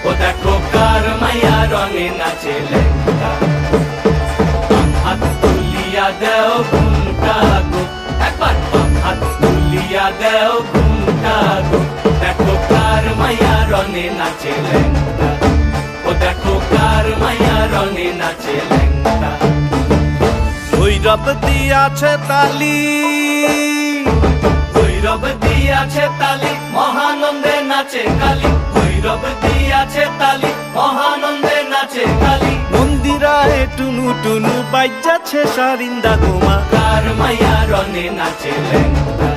ও দেখো কার মাইয়া রঙে নাচে লেঙ্গা। হাত তুলিয়া দেও ঘুমটা গো, একবার হাত তুলিয়া দেও ঘুমটা গো, দেখো কার মাইয়া রঙে নাচে লেঙ্গা। ও দেখো কার মাইয়া রঙে নাচে লেঙ্গা। ভৈরব দিয়াছে তালি, ভৈরব দিয়াছে তালি, মহানন্দে নাচে কালী। ভৈরব দিয়াছে তালি, মহানন্দে নাচে কালী। মন্দিরায় টুনু টুনু বাইজাছে সারিন্দা গোমা। কার মাইয়া রঙে নাচে লেঙ্গা।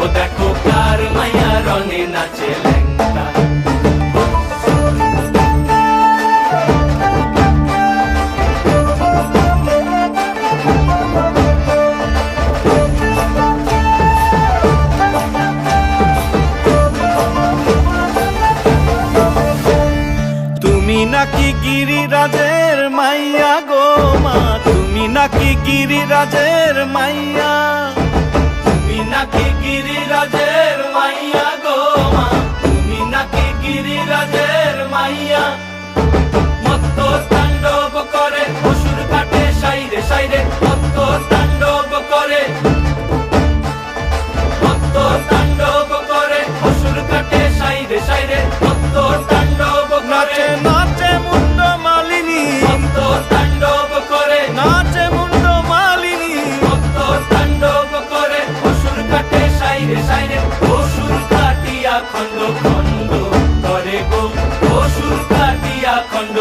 ও দেখো কার মাইয়া রঙে নাচে লেঙ্গা। তুমি নাকি গিরিরাজের মাইয়া গো মা, তুমি নাকি গিরিরাজের মাইয়া। তুমি নাকি গিরিরাজের মাইয়া গো মা, তুমি নাকি গিরিরাজের মাইয়া। মত্ত তাণ্ডব করে অসুর কাটে সাইরে সাইরে, মত্ত তাণ্ডব করে, মত্ত তাণ্ডব করে অসুর কাটে সাইরে সাইরে, মত্ত তাণ্ডব করে। নাচে নাচে মুন্ড মালিনী, মত্ত তাণ্ডব করে, নাচে মুন্ড মালিনী। মত্ত তাণ্ডব করে অসুর কাটে সাইরে সাইরে, অসুর কাটিয়া খণ্ড খণ্ড করে গো, অসুর কাটিয়া খণ্ড